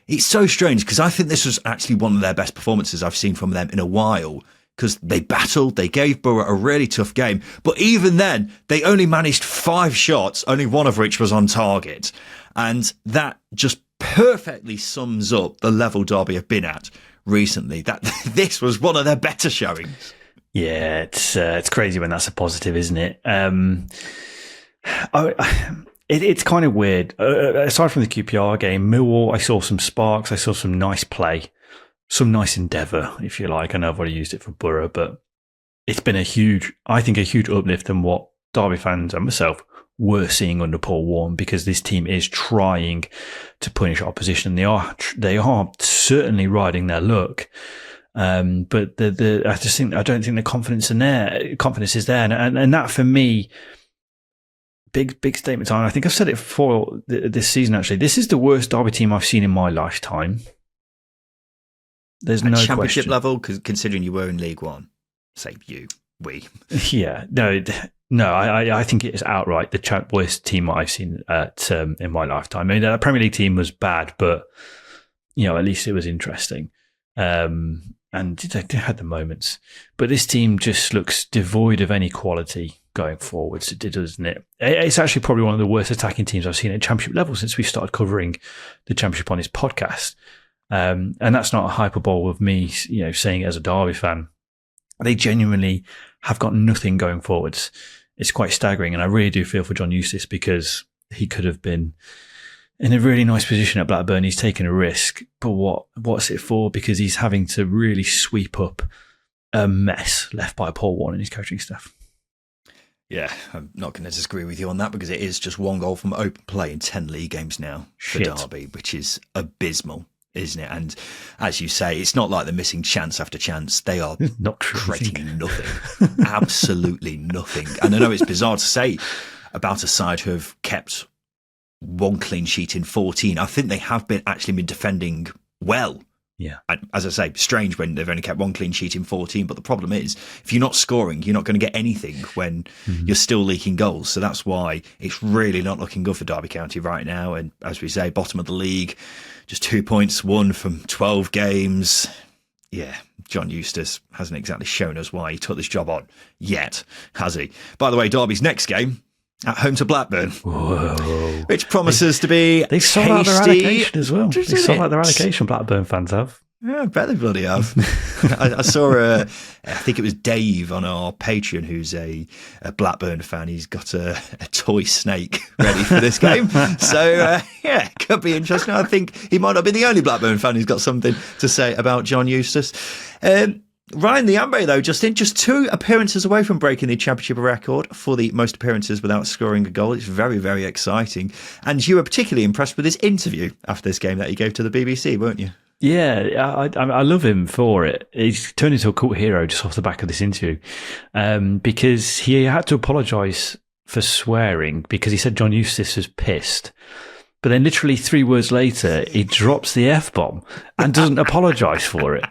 S1: it's so strange because I think this was actually one of their best performances I've seen from them in a while because they battled, they gave Borough a really tough game, but even then, they only managed 5 shots, only one of which was on target. And that just perfectly sums up the level Derby have been at recently. That this was one of their better showings.
S2: Yeah, it's crazy when that's a positive, isn't it? It's kind of weird. Aside from the QPR game, Millwall, I saw some sparks. I saw some nice play, some nice endeavour, if you like. I know I've already used it for Borough, but it's been a huge uplift than what Derby fans and myself were seeing under Paul Warne, because this team is trying to punish opposition. They are certainly riding their luck. But I don't think the confidence is there. And that for me, big statement time. I think I've said it before this season, actually. This is the worst Derby team I've seen in my lifetime. There's no question.
S1: Championship level, considering you were in League One. Say we.
S2: Yeah, no, I think it is outright the worst team I've seen in my lifetime. I mean, the Premier League team was bad, but at least it was interesting. And they had the moments. But this team just looks devoid of any quality going forwards, doesn't it? It's actually probably one of the worst attacking teams I've seen at Championship level since we started covering the Championship on this podcast. And that's not a hyperbole of me, saying it as a Derby fan. They genuinely have got nothing going forwards. It's quite staggering, and I really do feel for John Eustace because he could have been in a really nice position at Blackburn. He's taken a risk, but what's it for? Because he's having to really sweep up a mess left by Paul Warne and his coaching staff.
S1: Yeah, I'm not going to disagree with you on that because it is just 1 goal from open play in 10 league games now for Derby, which is abysmal. isn't it? And as you say, it's not like they're missing chance after chance. They are
S2: not
S1: creating nothing, absolutely nothing. And I know it's bizarre to say about a side who have kept one clean sheet in 14. I think they have actually been defending well.
S2: Yeah.
S1: And as I say, strange when they've only kept one clean sheet in 14. But the problem is, if you're not scoring, you're not going to get anything when you're still leaking goals. So that's why it's really not looking good for Derby County right now. And as we say, bottom of the league, just 2 points, won from 12 games. Yeah, John Eustace hasn't exactly shown us why he took this job on yet, has he? By the way, Derby's next game at home to Blackburn.
S2: Whoa.
S1: Which promises to be
S2: They've sold out their allocation as well. They've sold out their allocation, Blackburn fans have.
S1: Yeah, I bet they bloody have. I saw, I think it was Dave on our Patreon, who's a Blackburn fan. He's got a toy snake ready for this game. So, yeah, could be interesting. I think he might not be the only Blackburn fan who's got something to say about John Eustace. Ryan the Ambre, though, Justin, just 2 appearances away from breaking the championship record for the most appearances without scoring a goal. It's very, very exciting. And you were particularly impressed with his interview after this game that he gave to the BBC, weren't you?
S2: Yeah, I love him for it. He's turned into a cult hero just off the back of this interview, because he had to apologise for swearing because he said John Eustace was pissed. But then literally 3 words later, he drops the F-bomb and doesn't apologise for it.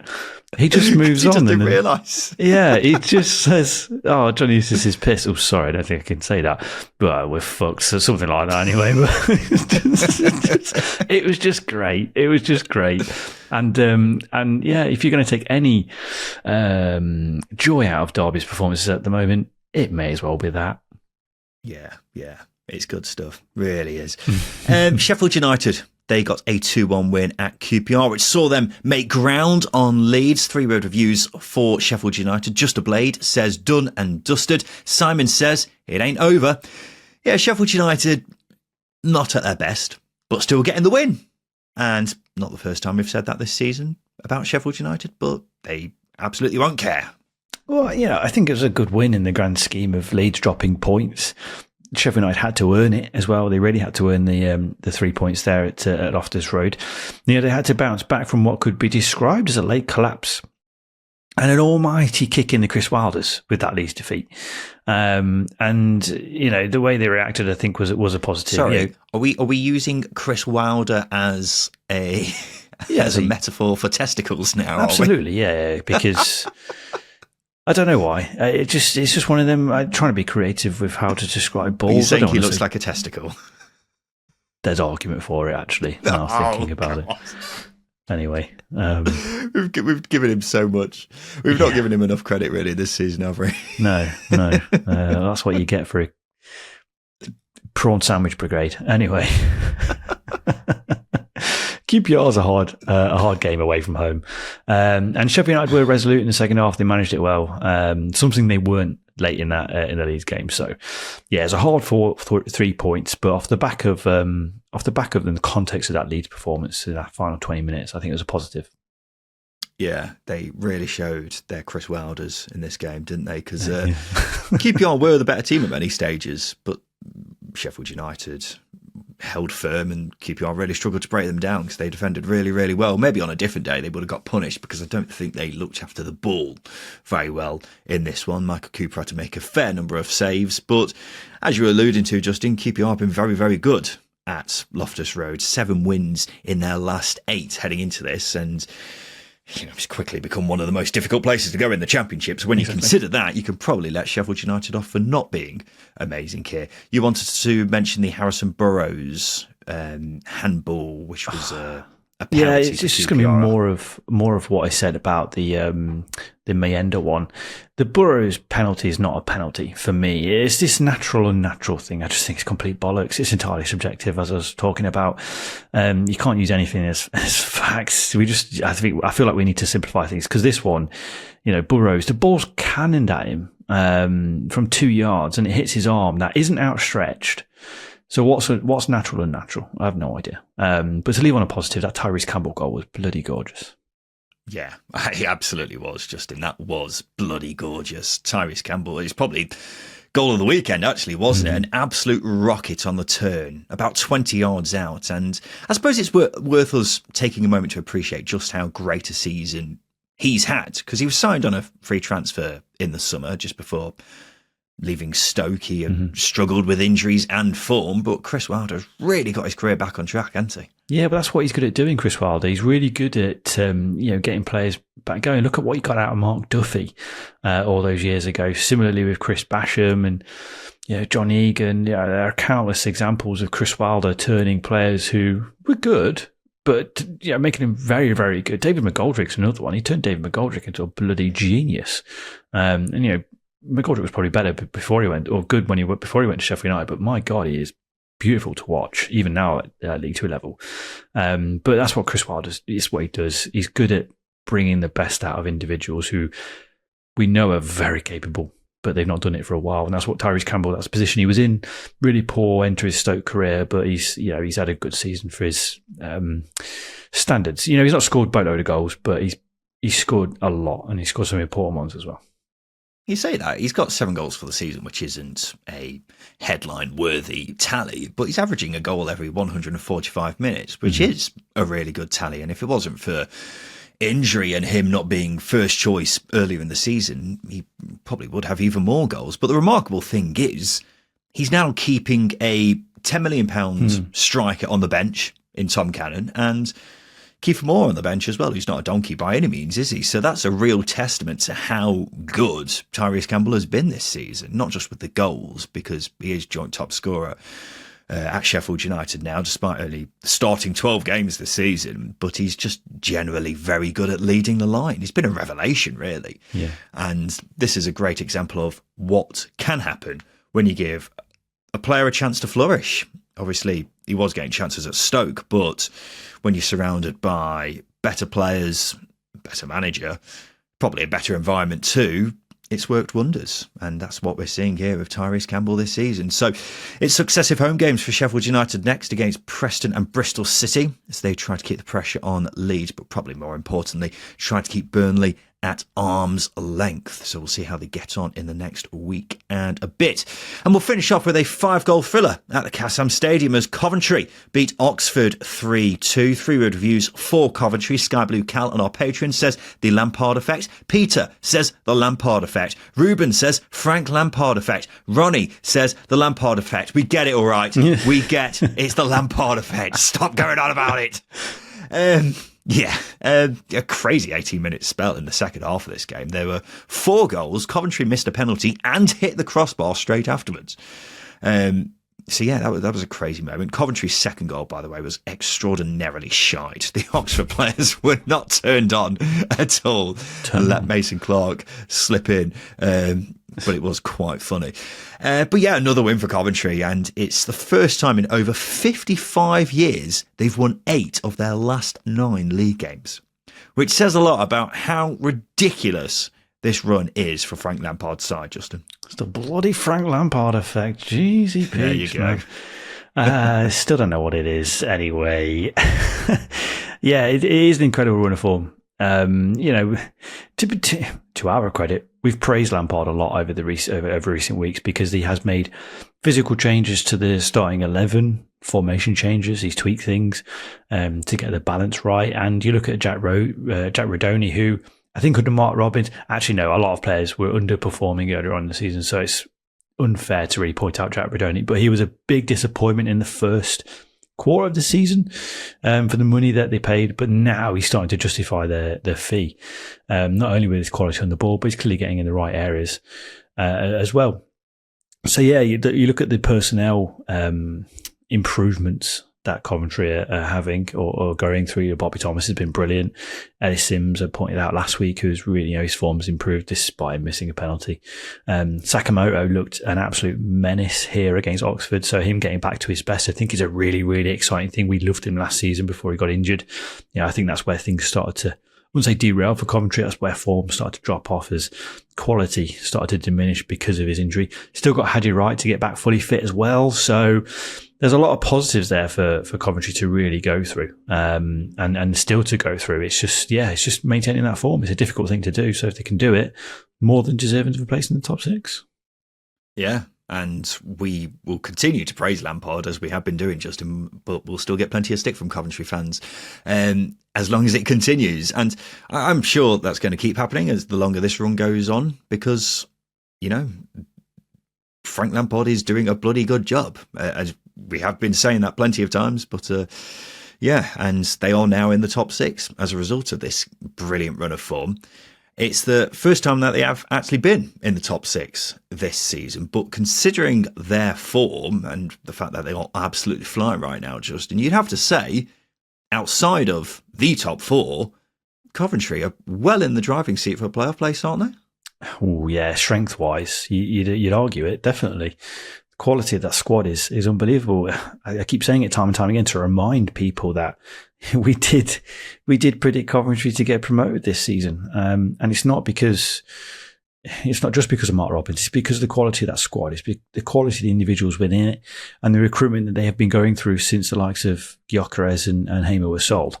S2: He just moves on.
S1: He doesn't realise.
S2: Yeah, he just says, "Oh, John Eustace is pissed." Oh, sorry, I don't think I can say that. Well, we're fucked, so something like that anyway. It was just great. It was just great. And yeah, if you're going to take any joy out of Derby's performances at the moment, it may as well be that.
S1: Yeah. It's good stuff. Really is. Sheffield United, they got a 2-1 win at QPR, which saw them make ground on Leeds. 3-word reviews for Sheffield United. Just a Blade says done and dusted. Simon says it ain't over. Yeah, Sheffield United, not at their best, but still getting the win. And not the first time we've said that this season about Sheffield United, but they absolutely won't care.
S2: Well, I think it was a good win in the grand scheme of Leeds dropping points. Sheffield United had to earn it as well. They really had to earn the 3 points there at Loftus Road. They had to bounce back from what could be described as a late collapse and an almighty kick in the Chris Wilders with that Leeds defeat. And the way they reacted, I think, was a positive.
S1: Sorry, are we using Chris Wilder as a metaphor for testicles now?
S2: Absolutely, yeah, because. I don't know why. It's just one of them. I'm trying to be creative with how to describe balls.
S1: You're saying he looks like a testicle.
S2: There's argument for it, actually. Now I'm thinking about it. Anyway,
S1: we've given him so much. We've not given him enough credit really this season, have we?
S2: No. That's what you get for a prawn sandwich brigade. Anyway. QPR's a hard game away from home. And Sheffield United were resolute in the second half. They managed it well. Something they weren't late in the Leeds game. So, yeah, it's a hard 3 points, but off the back of the context of that Leeds performance in that final 20 minutes, I think it was a positive.
S1: Yeah, they really showed their Chris Wilders in this game, didn't they? Because QPR were the better team at many stages, but Sheffield United held firm and QPR really struggled to break them down because they defended really, really well. Maybe on a different day they would have got punished because I don't think they looked after the ball very well in this one. Michael Cooper had to make a fair number of saves, but as you were alluding to, Justin, QPR have been very, very good at Loftus Road. 7 wins in their last 8 heading into this, and it's quickly become one of the most difficult places to go in the Championship. So when you consider that, you can probably let Sheffield United off for not being amazing here. You wanted to mention the Harrison Burrows handball, which was a penalty.
S2: Yeah, it's just going to be more of what I said about the Mayenda one. The Burrows penalty is not a penalty for me. It's this natural and unnatural thing. I just think it's complete bollocks. It's entirely subjective, as I was talking about. You can't use anything as facts. I feel like we need to simplify things because this one, Burrows, the ball's cannoned at him from 2 yards and it hits his arm that isn't outstretched. So what's natural and unnatural? I have no idea. But to leave on a positive, that Tyrese Campbell goal was bloody gorgeous.
S1: Yeah, he absolutely was, Justin. That was bloody gorgeous. Tyrese Campbell is probably goal of the weekend, actually, wasn't it? An absolute rocket on the turn, about 20 yards out. And I suppose it's worth us taking a moment to appreciate just how great a season he's had, because he was signed on a free transfer in the summer just before leaving Stoke. He had struggled with injuries and form, but Chris Wilder's really got his career back on track, hasn't he?
S2: Yeah, but that's what he's good at doing, Chris Wilder. He's really good at getting players back going. Look at what he got out of Mark Duffy all those years ago. Similarly with Chris Basham and John Egan. Yeah, there are countless examples of Chris Wilder turning players who were good, but making him very, very good. David McGoldrick's another one. He turned David McGoldrick into a bloody genius. McGoldrick was probably better before he went, or good before he went to Sheffield United. But my God, he is beautiful to watch, even now at League Two level. But that's what Chris Wilder is. What he does. He's good at bringing the best out of individuals who we know are very capable, but they've not done it for a while. And that's what Tyrese Campbell, that's the position he was in. Really poor end to his Stoke career, but he's had a good season for his standards. He's not scored a boatload of goals, but he's scored a lot, and he scored some important ones as well.
S1: You say that. He's got 7 goals for the season, which isn't a headline-worthy tally, but he's averaging a goal every 145 minutes, which is a really good tally. And if it wasn't for injury and him not being first choice earlier in the season, he probably would have even more goals. But the remarkable thing is, he's now keeping a £10 million striker on the bench in Tom Cannon, and Kiefer Moore on the bench as well, who's not a donkey by any means, is he? So that's a real testament to how good Tyrese Campbell has been this season, not just with the goals, because he is joint top scorer at Sheffield United now, despite only starting 12 games this season, but he's just generally very good at leading the line. He's been a revelation, really. Yeah. And this is a great example of what can happen when you give a player a chance to flourish. Obviously, he was getting chances at Stoke, but when you're surrounded by better players, better manager, probably a better environment too, it's worked wonders. And that's what we're seeing here with Tyrese Campbell this season. So it's successive home games for Sheffield United next against Preston and Bristol City as they try to keep the pressure on Leeds, but probably more importantly, try to keep Burnley at arm's length. So we'll see how they get on in the next week and a bit. And we'll finish off with a 5-goal thriller at the Kassam Stadium as Coventry beat Oxford 3-2. 3-word reviews for Coventry. Sky Blue Cal on our Patreon says the Lampard effect. Peter says the Lampard effect. Ruben says Frank Lampard effect. Ronnie says the Lampard effect. We get it all right. We get it's the Lampard effect. Stop going on about it. A crazy 18-minute spell in the second half of this game. There were 4 goals. Coventry missed a penalty and hit the crossbar straight afterwards. That was a crazy moment. Coventry's second goal, by the way, was extraordinarily shite. The Oxford players were not turned on at all and let Mason Clark slip in. But it was quite funny. Another win for Coventry, and it's the first time in over 55 years they've won 8 of their last 9 league games, which says a lot about how ridiculous this run is for Frank Lampard's side, Justin.
S2: It's the bloody Frank Lampard effect. Jeezy Peach.
S1: There you go.
S2: I still don't know what it is anyway. It is an incredible run of form. To our credit, we've praised Lampard a lot over recent weeks because he has made physical changes to the starting 11, formation changes. He's tweaked things to get the balance right. And you look at Jack Rodoni, who I think under Mark Robbins, actually no, a lot of players were underperforming earlier on in the season, so it's unfair to really point out Jack Rodoni, but he was a big disappointment in the first quarter of the season for the money that they paid, but now he's starting to justify their fee, not only with his quality on the ball, but he's clearly getting in the right areas as well. So you look at the personnel improvements that Coventry are having or going through. Bobby Thomas has been brilliant. Ellis Sims, I pointed out last week, who's really, his form's improved despite missing a penalty. Sakamoto looked an absolute menace here against Oxford. So him getting back to his best, I think is a really, really exciting thing. We loved him last season before he got injured. I think that's where things started to, I wouldn't say derail for Coventry. That's where form started to drop off as quality started to diminish because of his injury. Still got Hadi Wright to get back fully fit as well. So there's a lot of positives there for Coventry to really go through, and still to go through. It's just maintaining that form. It's a difficult thing to do. So if they can do it, more than deserving of a place in the top 6.
S1: Yeah, and we will continue to praise Lampard as we have been doing, Justin, but we'll still get plenty of stick from Coventry fans as long as it continues. And I'm sure that's going to keep happening as the longer this run goes on, because, you know, Frank Lampard is doing a bloody good job. As we have been saying that plenty of times, but yeah, and they are now in the top 6 as a result of this brilliant run of form. It's the first time that they have actually been in the top 6 this season, but considering their form and the fact that they are absolutely flying right now, Justin, you'd have to say, outside of the top 4, Coventry are well in the driving seat for a playoff place, aren't they?
S2: Oh yeah, strength-wise, you'd argue it, definitely. The quality of that squad is unbelievable. I keep saying it time and time again to remind people that we did predict Coventry to get promoted this season, and it's not just because of Mark Robbins. It's because of the quality of that squad. It's the quality of the individuals within it, and the recruitment that they have been going through since the likes of Gyökeres and Hamer were sold.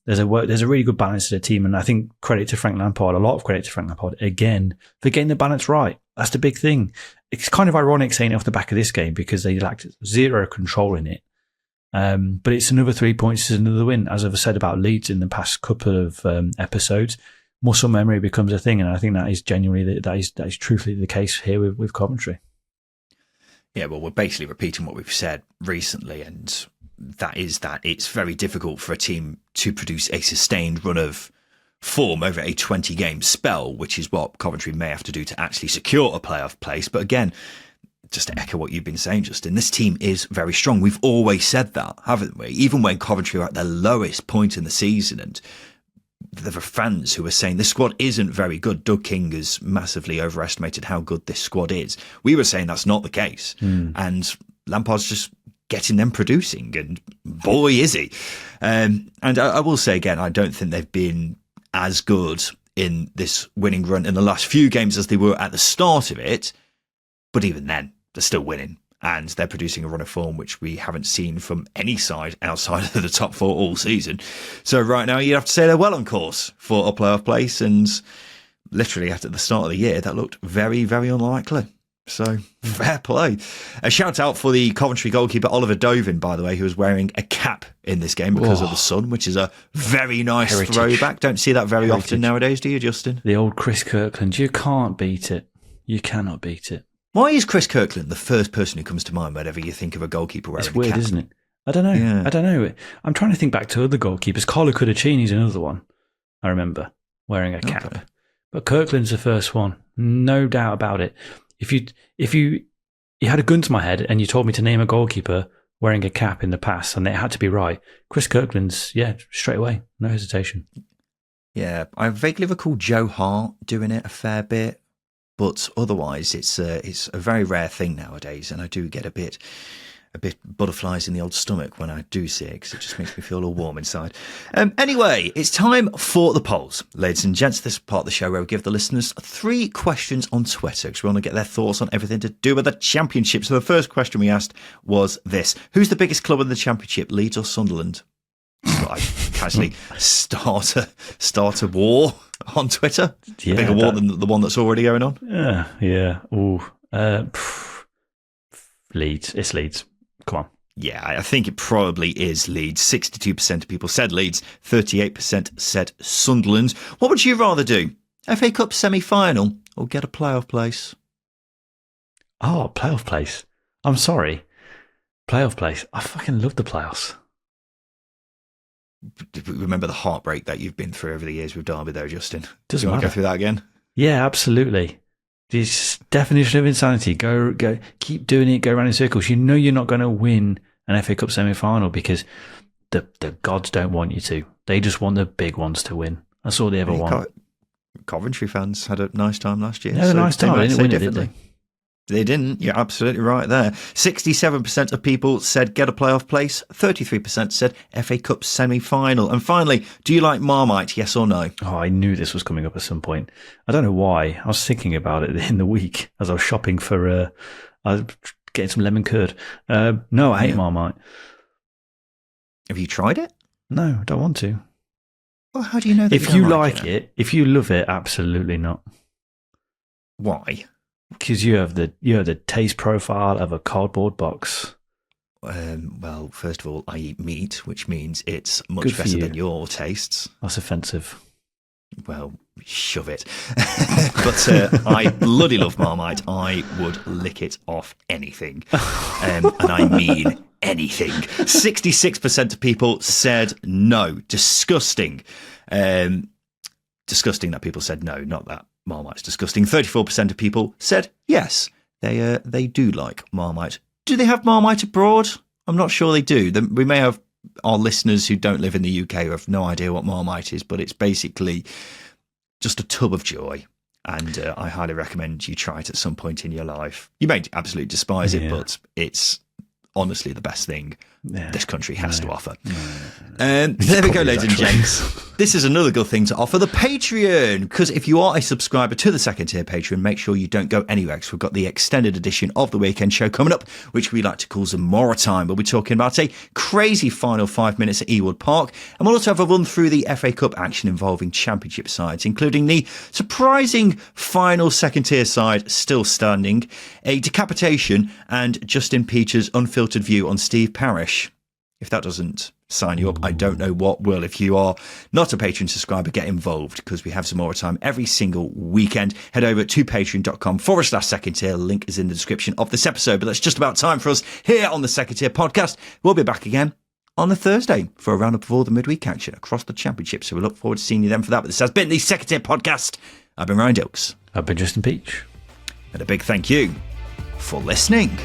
S2: There's a really good balance to the team, and I think credit to Frank Lampard, a lot of credit to Frank Lampard again for getting the balance right. That's the big thing. It's kind of ironic saying it off the back of this game because they lacked zero control in it. But it's another 3 points, is another win. As I've said about Leeds in the past couple of episodes, muscle memory becomes a thing, and I think that is genuinely that is truthfully the case here with Coventry.
S1: Yeah, well, we're basically repeating what we've said recently, and that is that it's very difficult for a team to produce a sustained run of form over a 20-game spell, which is what Coventry may have to do to actually secure a playoff place. But again, just to echo what you've been saying, Justin, this team is very strong. We've always said that, haven't we? Even when Coventry were at their lowest point in the season, and there were fans who were saying this squad isn't very good. Doug King has massively overestimated how good this squad is. We were saying that's not the case. And Lampard's just getting them producing, and boy, is he. And I will say again, I don't think they've been as good in this winning run in the last few games as they were at the start of it. But even then, they're still winning, and they're producing a run of form which we haven't seen from any side outside of the top 4 all season. So right now, you have to say they're well on course for a playoff place, and literally at the start of the year, that looked very, very unlikely. So fair play. A shout out for the Coventry goalkeeper Oliver Dovin, by the way, who was wearing a cap in this game because of the sun, which is a very nice throwback. Don't see that very often nowadays, do you, Justin?
S2: The old Chris Kirkland. You can't beat it. You cannot beat it.
S1: Why is Chris Kirkland the first person who comes to mind whenever you think of a goalkeeper wearing a cap?
S2: It's weird, isn't it? I don't know.
S1: Yeah.
S2: I don't know. I'm trying to think back to other goalkeepers. Carlo Cudicini's another one, I remember, wearing a cap. Okay. But Kirkland's the first one. No doubt about it. If you had a gun to my head and you told me to name a goalkeeper wearing a cap in the past and it had to be right, Chris Kirkland's, straight away. No hesitation.
S1: Yeah, I vaguely recall Joe Hart doing it a fair bit. But otherwise, it's a very rare thing nowadays, and I do get a bit butterflies in the old stomach when I do see it, because it just makes me feel all warm inside. Anyway, it's time for the polls, ladies and gents. This is part of the show where we give the listeners 3 questions on Twitter, because we want to get their thoughts on everything to do with the Championship. So the first question we asked was this: who's the biggest club in the Championship, Leeds or Sunderland? So I casually start a war on Twitter. Yeah, a bigger war than the one that's already going on.
S2: Yeah. Ooh. Leeds. It's Leeds. Come on.
S1: Yeah, I think it probably is Leeds. 62% of people said Leeds. 38% said Sunderland. What would you rather do? FA Cup semi-final or get a playoff place?
S2: Oh, playoff place. I'm sorry. Playoff place. I fucking love the playoffs.
S1: Remember the heartbreak that you've been through over the years with Derby though, Justin?
S2: Doesn't
S1: Do you want to
S2: matter.
S1: go through that again?
S2: Yeah, absolutely. This definition of insanity. Go, keep doing it, go around in circles. You know you're not going to win an FA Cup semi-final because the gods don't want you to. They just want the big ones to win. That's all they ever want.
S1: Coventry fans had a nice time last year.
S2: They had a nice time. They didn't win it, did they?
S1: They didn't. You're absolutely right there. 67% of people said get a playoff place. 33% said FA Cup semi-final. And finally, do you like Marmite, yes or no?
S2: Oh, I knew this was coming up at some point. I don't know why. I was thinking about it in the week as I was shopping for I was getting some lemon curd. No, I hate Marmite.
S1: Have you tried it?
S2: No, I don't want to.
S1: Well, how do you know that
S2: if you like it? If you love it, absolutely not.
S1: Why?
S2: Because you have the taste profile of a cardboard box.
S1: Well, first of all, I eat meat, which means it's much
S2: Good for
S1: better
S2: you.
S1: than your tastes.
S2: That's offensive.
S1: Well, shove it. But I bloody love Marmite. I would lick it off anything. And I mean anything. 66% of people said no. Disgusting. Disgusting that people said no, not that Marmite's disgusting. 34% of people said yes. They do like Marmite. Do they have Marmite abroad? I'm not sure they do. We may have our listeners who don't live in the UK who have no idea what Marmite is, but it's basically just a tub of joy. And I highly recommend you try it at some point in your life. You may absolutely despise it, but it's honestly the best thing this country has to offer. There we go, ladies and gents. This is another good thing to offer, the Patreon. Because if you are a subscriber to the second tier Patreon, make sure you don't go anywhere, because we've got the extended edition of the weekend show coming up, which we like to call Zamora Time. We'll be talking about a crazy final 5 minutes at Ewood Park, and we'll also have a run through the FA Cup action involving championship sides, including the surprising final second tier side still standing, a decapitation, and Justin Peach's unfiltered view on Steve Parish. If that doesn't sign you up, I don't know what will. If you are not a Patreon subscriber, get involved, because we have some more time every single weekend. Head over to patreon.com/second tier. Link is in the description of this episode. But that's just about time for us here on the Second Tier Podcast. We'll be back again on the Thursday for a roundup of all the midweek action across the championship. So we look forward to seeing you then for that. But this has been the Second Tier Podcast. I've been Ryan Dilks.
S2: I've been Justin Peach.
S1: And a big thank you for listening.